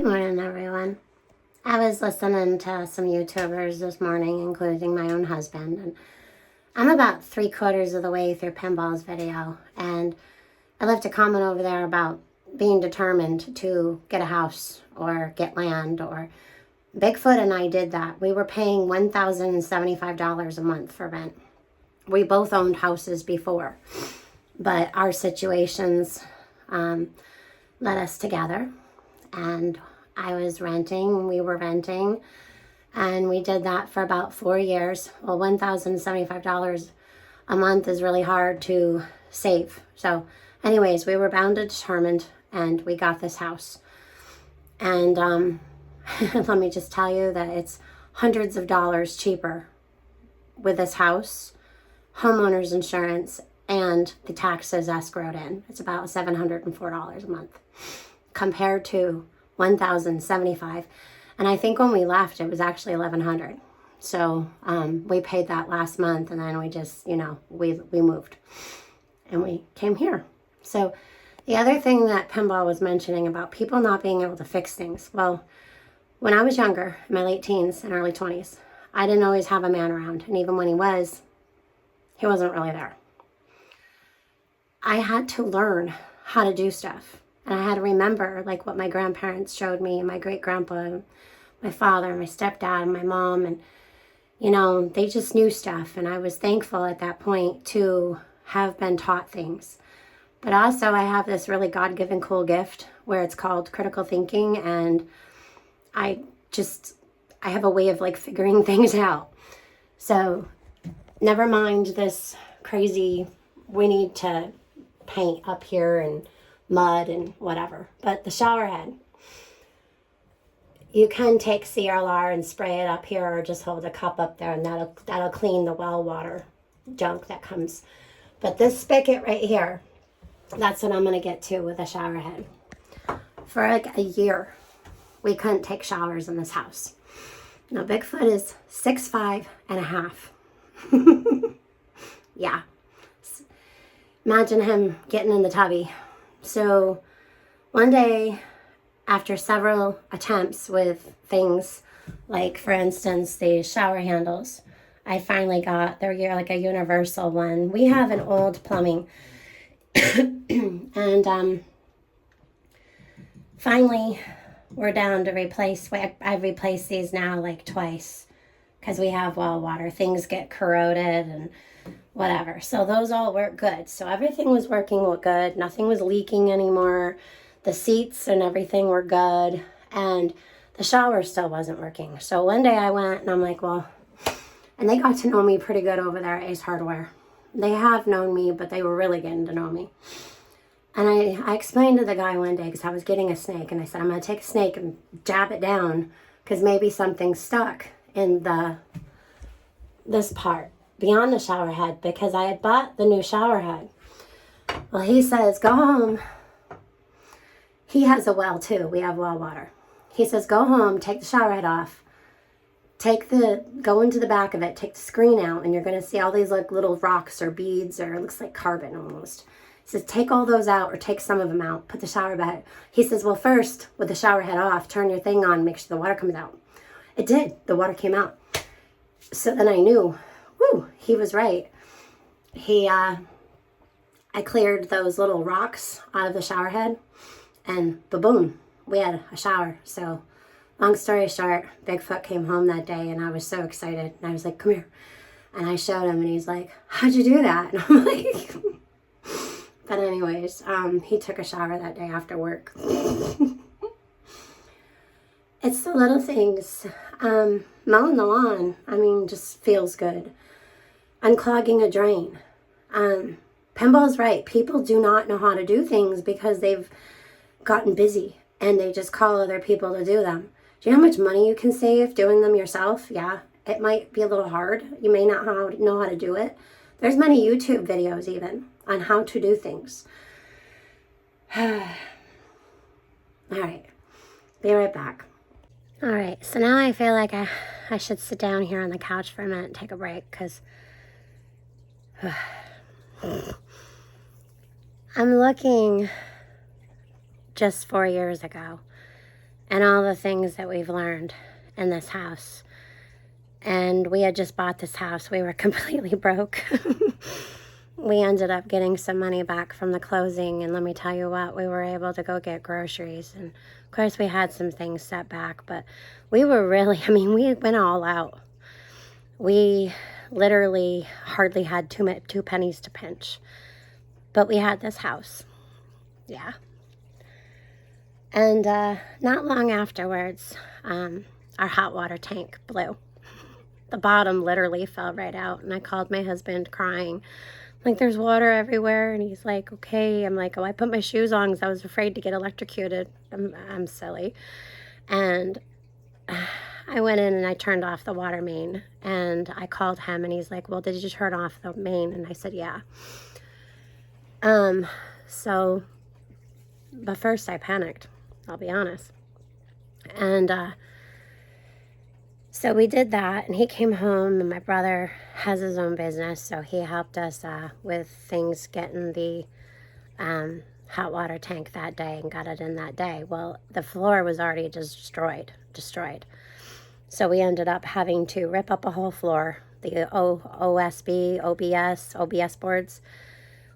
Good morning, everyone. I was listening to some YouTubers this morning, including my own husband, and I'm about 3/4 of the way through Pinball's video, and I left a comment over there about being determined to get a house or get land, or Bigfoot and I did that. We were paying $1,075 a month for rent. We both owned houses before, but our situations led us together. And I was renting, we were renting, and we did that for about 4 years. Well, $1,075 a month is really hard to save. So anyways, we were bound and determined, and we got this house. And let me just tell you that it's hundreds of dollars cheaper with this house, homeowner's insurance, and the taxes escrowed in. It's about $704 a month compared to $1,075. And I think when we left, it was actually $1,100. So we paid that last month, and then we just, we moved and we came here. So the other thing that Pinball was mentioning about people not being able to fix things. Well, when I was younger, in my late teens and early 20s, I didn't always have a man around. And even when he wasn't really there. I had to learn how to do stuff. And I had to remember like what my grandparents showed me, my great-grandpa, my father, my stepdad, and my mom. And, they just knew stuff. And I was thankful at that point to have been taught things. But also I have this really God-given cool gift where it's called critical thinking. And I have a way of like figuring things out. So never mind this crazy, we need to paint up here and mud and whatever. But the shower head, you can take CLR and spray it up here, or just hold a cup up there, and that'll clean the well water junk that comes. But this spigot right here, that's what I'm going to get to with a shower head. For like a year, we couldn't take showers in this house. Now, Bigfoot is 6'5" and a half. Yeah. Imagine him getting in the tubby. So one day, after several attempts with things, like for instance, the shower handles, I finally got, they're like a universal one. We have an old plumbing. And finally, we're down to replace, I've replaced these now like twice because we have well water. Things get corroded and whatever. So those all work good. So everything was working good. Nothing was leaking anymore. The seats and everything were good. And the shower still wasn't working. So one day I went and I'm like, well, and they got to know me pretty good over there at Ace Hardware. They have known me, but they were really getting to know me. And I explained to the guy one day, because I was getting a snake, and I said, I'm going to take a snake and jab it down because maybe something's stuck in this part beyond the shower head, because I had bought the new shower head. Well, he says, go home. He has a well too. We have well water. He says, go home, take the shower head off, go into the back of it, take the screen out, and you're going to see all these like little rocks or beads, or it looks like carbon almost. He says, take all those out, or take some of them out, put the shower back. He says, well, first, with the shower head off, turn your thing on, make sure the water comes out. It did. The water came out. So then I knew, he was right. I cleared those little rocks out of the shower head, and boom, we had a shower. So long story short, Bigfoot came home that day, and I was so excited. And I was like, come here. And I showed him, and he's like, how'd you do that? And I'm like, but anyways, he took a shower that day after work. It's the little things. Mowing the lawn, just feels good. Unclogging a drain. Pinball's right. People do not know how to do things because they've gotten busy and they just call other people to do them. Do you know how much money you can save doing them yourself? Yeah, it might be a little hard. You may not know how to do it. There's many YouTube videos even on how to do things. All right, be right back. All right, so now I feel like I should sit down here on the couch for a minute and take a break, because I'm looking just 4 years ago, and all the things that we've learned in this house. And we had just bought this house. We were completely broke. We ended up getting some money back from the closing, and let me tell you what, we were able to go get groceries. And of course we had some things set back, but we were really, I mean, we went all out. We literally hardly had two pennies to pinch, but we had this house. Yeah. And not long afterwards, our hot water tank blew. The bottom literally fell right out, and I called my husband crying. Like, there's water everywhere, and he's like, okay. I'm like, oh, I put my shoes on because I was afraid to get electrocuted. I'm silly. And I went in and I turned off the water main, and I called him, and he's like, well, did you turn off the main? And I said, yeah. But first I panicked, I'll be honest. And so we did that, and he came home, and my brother has his own business, so he helped us with things, getting the hot water tank that day and got it in that day. Well, the floor was already destroyed. So we ended up having to rip up a whole floor, the OBS boards.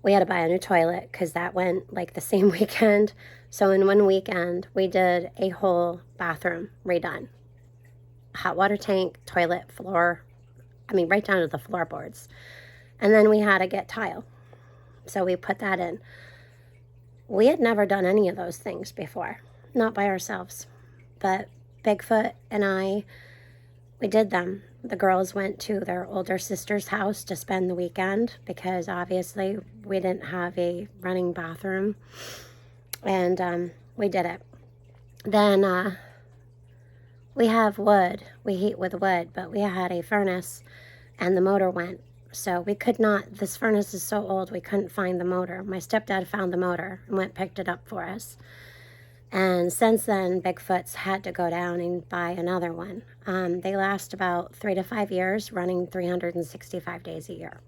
We had to buy a new toilet because that went like the same weekend. So in one weekend, we did a whole bathroom redone. Hot water tank, toilet, floor, I mean, right down to the floorboards. And then we had to get tile. So we put that in. We had never done any of those things before, not by ourselves. But Bigfoot and I, we did them. The girls went to their older sister's house to spend the weekend because obviously we didn't have a running bathroom. And we did it. Then we have wood. We heat with wood, but we had a furnace and the motor went. So we could not, this furnace is so old, we couldn't find the motor. My stepdad found the motor and picked it up for us. And since then, Bigfoot's had to go down and buy another one. They last about 3 to 5 years, running 365 days a year.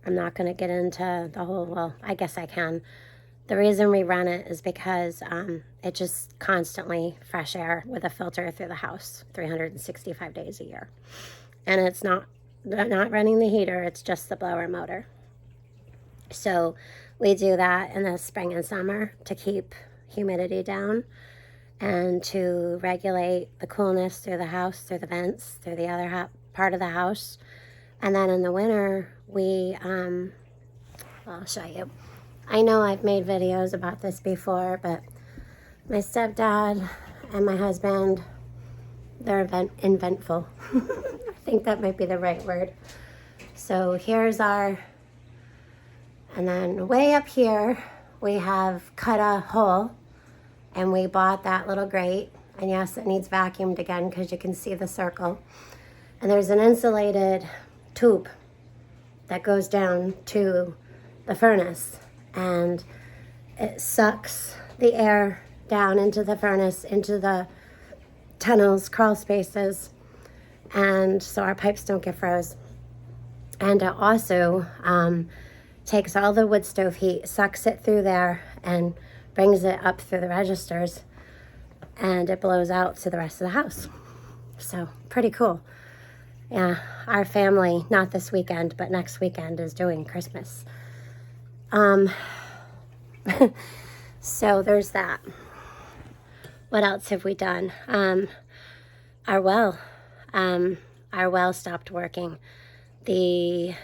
I'm not going to get into the whole, well, I guess I can. The reason we run it is because it just constantly fresh air with a filter through the house, 365 days a year. And it's not running the heater, it's just the blower motor. So we do that in the spring and summer to keep humidity down and to regulate the coolness through the house, through the vents, through the other part of the house. And then in the winter, I'll show you. I know I've made videos about this before, but my stepdad and my husband, they're inventful. I think that might be the right word. So here's and then way up here, we have cut a hole, and we bought that little grate. And yes, it needs vacuumed again because you can see the circle. And there's an insulated tube that goes down to the furnace, and it sucks the air down into the furnace, into the tunnels, crawl spaces, and so our pipes don't get froze. And it also takes all the wood stove heat, sucks it through there, and brings it up through the registers, and it blows out to the rest of the house. So pretty cool. Yeah, our family, not this weekend, but next weekend, is doing Christmas. So there's that. What else have we done? Our well stopped working. I'm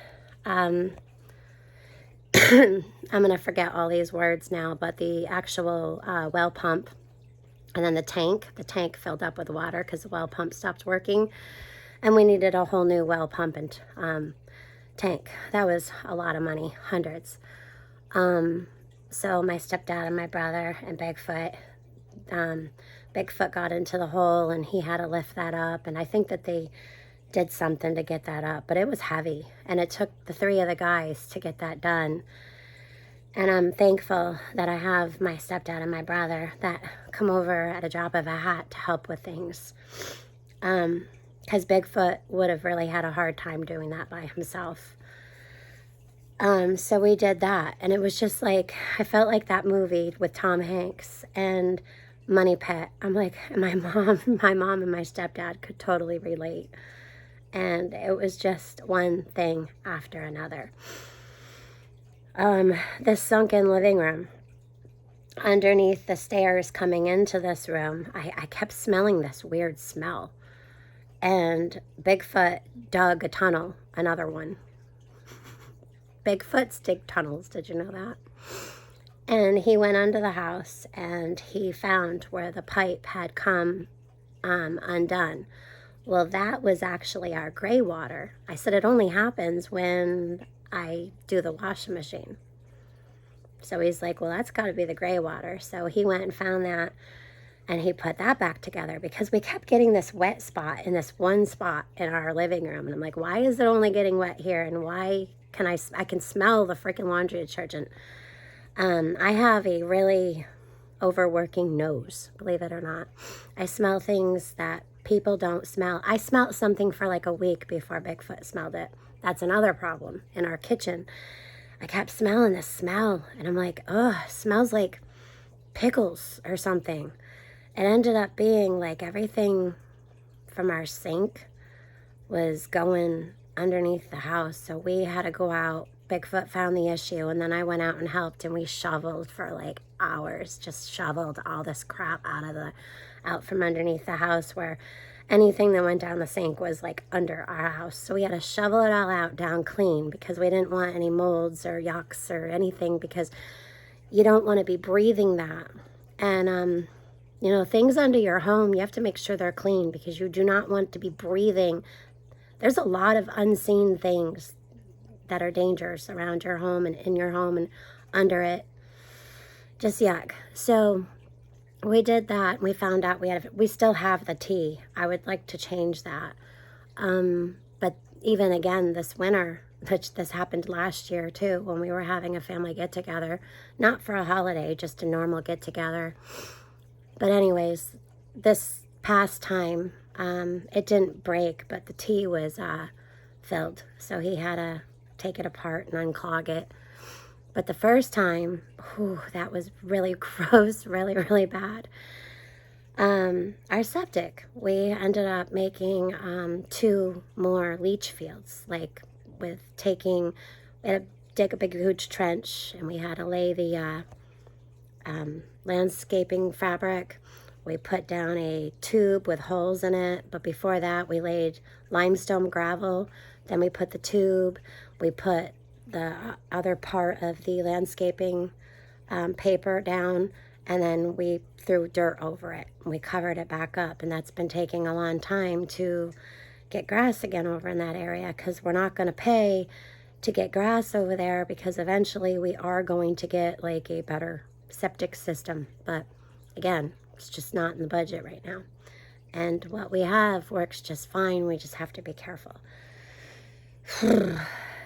going to forget all these words now, but the actual well pump, and then the tank filled up with water because the well pump stopped working, and we needed a whole new well pump and tank. That was a lot of money, hundreds. So my stepdad and my brother and Bigfoot got into the hole, and he had to lift that up, and I think that they did something to get that up, but it was heavy, and it took the 3 of the guys to get that done. And I'm thankful that I have my stepdad and my brother that come over at a drop of a hat to help with things, because Bigfoot would have really had a hard time doing that by himself. So we did that, and it was just like, I felt like that movie with Tom Hanks, and money pit. I'm like, my mom and my stepdad could totally relate. And it was just one thing after another. This sunken living room. Underneath the stairs coming into this room, I kept smelling this weird smell. And Bigfoot dug a tunnel, another one. Bigfoots dig tunnels, did you know that? And he went under the house and he found where the pipe had come undone. Well, that was actually our gray water. I said it only happens when I do the washing machine. So he's like, well, that's got to be the gray water. So he went and found that, and he put that back together because we kept getting this wet spot in this one spot in our living room. And I'm like, why is it only getting wet here? And why can I can smell the freaking laundry detergent. I have a really overworking nose, believe it or not. I smell things that people don't smell. I smelled something for like a week before Bigfoot smelled it. That's another problem in our kitchen. I kept smelling this smell, and I'm like, oh, it smells like pickles or something. It ended up being like everything from our sink was going underneath the house. So we had to go out. Bigfoot found the issue, and then I went out and helped, and we shoveled for like hours, just shoveled all this crap out from underneath the house, where anything that went down the sink was like under our house. So we had to shovel it all out down clean because we didn't want any molds or yucks or anything, because you don't want to be breathing that. And you know, things under your home, you have to make sure they're clean because you do not want to be breathing. There's a lot of unseen things that are dangerous around your home and in your home and under it. Just yuck. So we did that, and we found out we still have the tea. I would like to change that. But even again this winter, which this happened last year too, when we were having a family get together, not for a holiday, just a normal get together. But anyways, this past time, it didn't break, but the tea was filled. So he had to take it apart and unclog it. But the first time, that was really gross, really, really bad. Our septic, we ended up making 2 more leach fields, like we had to dig a big huge trench, and we had to lay the landscaping fabric. We put down a tube with holes in it, but before that we laid limestone gravel. Then we put the tube, we put the other part of the landscaping paper down, and then we threw dirt over it. We covered it back up, and that's been taking a long time to get grass again over in that area, because we're not going to pay to get grass over there, because eventually we are going to get like a better septic system. But again, it's just not in the budget right now. And what we have works just fine. We just have to be careful.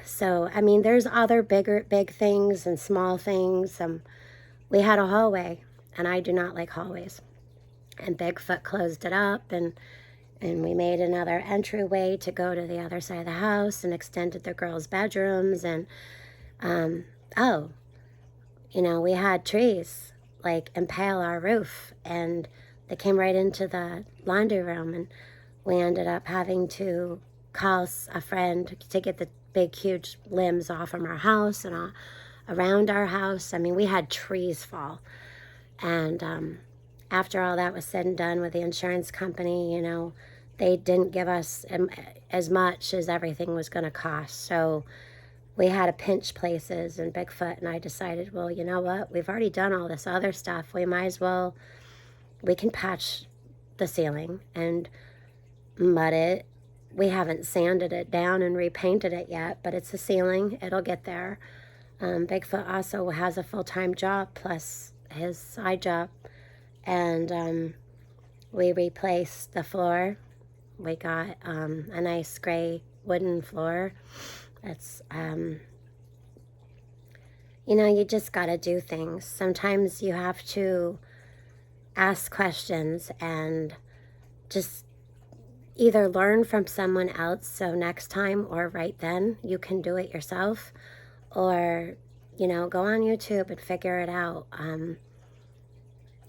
So, I mean, there's other big things and small things. We had a hallway, and I do not like hallways. And Bigfoot closed it up, and we made another entryway to go to the other side of the house, and extended the girls' bedrooms. And, you know, we had trees like impale our roof, and they came right into the laundry room, and we ended up having to call a friend to get the big huge limbs off from our house and around our house. I mean, we had trees fall. And after all that was said and done with the insurance company, you know, they didn't give us as much as everything was going to cost. So we had to pinch places, and Bigfoot and I decided, well, you know what? We've already done all this other stuff. We might as well, we can patch the ceiling and mud it. We haven't sanded it down and repainted it yet, but it's a ceiling. It'll get there. Bigfoot also has a full-time job plus his side job. And we replaced the floor. We got a nice gray wooden floor. That's, you know, you just got to do things. Sometimes you have to ask questions and just either learn from someone else, so next time or right then you can do it yourself, or, you know, go on YouTube and figure it out.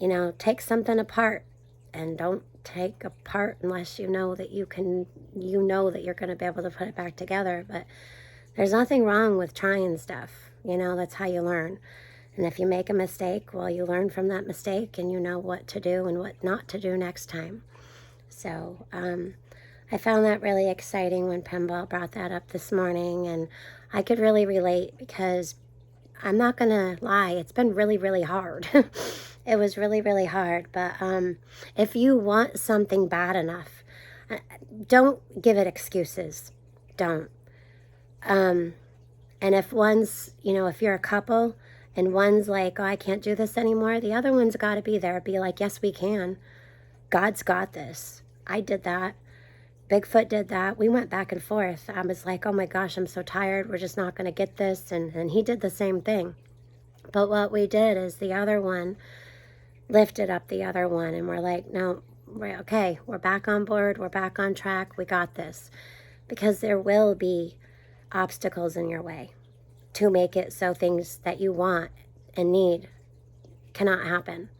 you know, take something apart, and don't take apart unless you know that you're going to be able to put it back together. But there's nothing wrong with trying stuff. You know, that's how you learn. And if you make a mistake, well, you learn from that mistake, and you know what to do and what not to do next time. So I found that really exciting when Pinball brought that up this morning, and I could really relate, because I'm not going to lie, it's been really, really hard. It was really, really hard. But if you want something bad enough, don't give it excuses. Don't. And if one's, you know, if you're a couple and one's like, oh, I can't do this anymore, the other one's got to be there. Be like, yes, we can. God's got this. I did that. Bigfoot did that. We went back and forth. I was like, oh my gosh, I'm so tired. We're just not going to get this. And he did the same thing. But what we did is the other one lifted up the other one. And we're like, no, we're okay. We're back on board. We're back on track. We got this. Because there will be obstacles in your way to make it so things that you want and need cannot happen.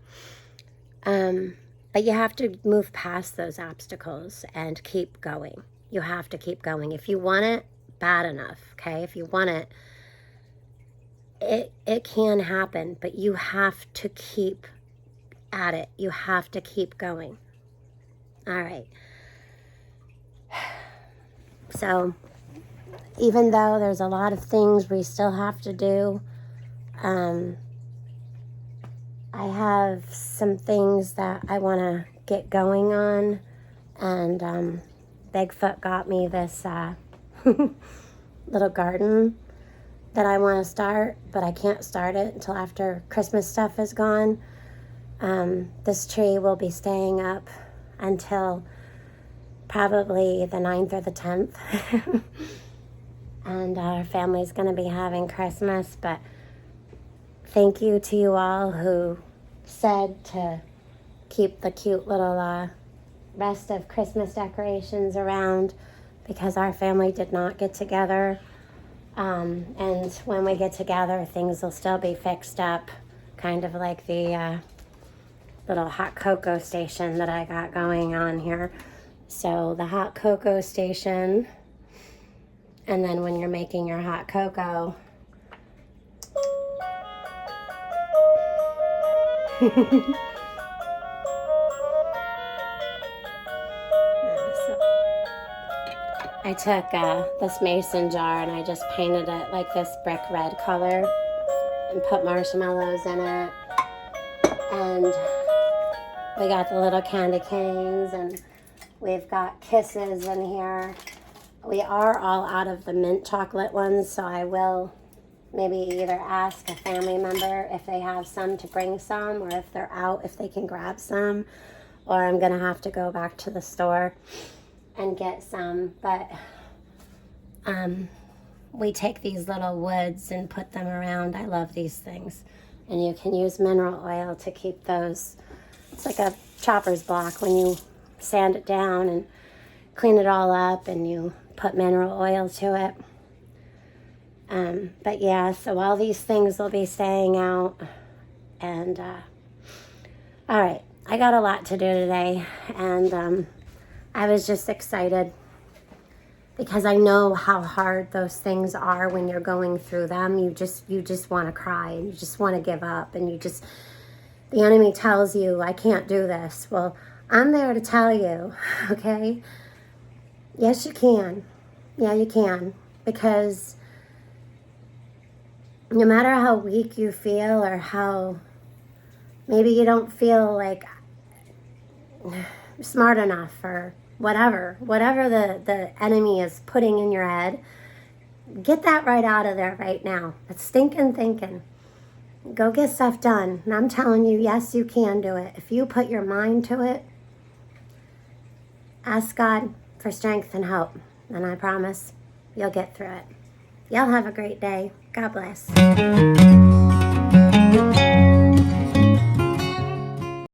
But you have to move past those obstacles and keep going. You have to keep going. If you want it bad enough, okay? If you want it, it can happen, but you have to keep at it. You have to keep going. All right. So even though there's a lot of things we still have to do, I have some things that I want to get going on, and Bigfoot got me this little garden that I want to start, but I can't start it until after Christmas stuff is gone. This tree will be staying up until probably the 9th or the 10th, and our family's going to be having Christmas. But thank you to you all who said to keep the cute little rest of Christmas decorations around, because our family did not get together. And when we get together, things will still be fixed up, kind of like the little hot cocoa station that I got going on here. So the hot cocoa station, and then when you're making your hot cocoa, I took this mason jar and I just painted it like this brick red color and put marshmallows in it. And we got the little candy canes, and we've got kisses in here. We are all out of the mint chocolate ones, so I will maybe either ask a family member if they have some to bring some, or if they're out, if they can grab some, or I'm going to have to go back to the store and get some. But we take these little woods and put them around. I love these things. And you can use mineral oil to keep those. It's like a chopper's block when you sand it down and clean it all up, and you put mineral oil to it. But yeah, so all these things will be staying out. And all right, I got a lot to do today, and I was just excited because I know how hard those things are when you're going through them. You just want to cry, and you just want to give up, and the enemy tells you, I can't do this. Well, I'm there to tell you, okay? Yes, you can. Yeah, you can. Because no matter how weak you feel, or how maybe you don't feel like smart enough, or whatever the enemy is putting in your head, get that right out of there right now. It's stinking thinking. Go get stuff done. And I'm telling you, yes, you can do it. If you put your mind to it, ask God for strength and help, and I promise you'll get through it. Y'all have a great day. God bless.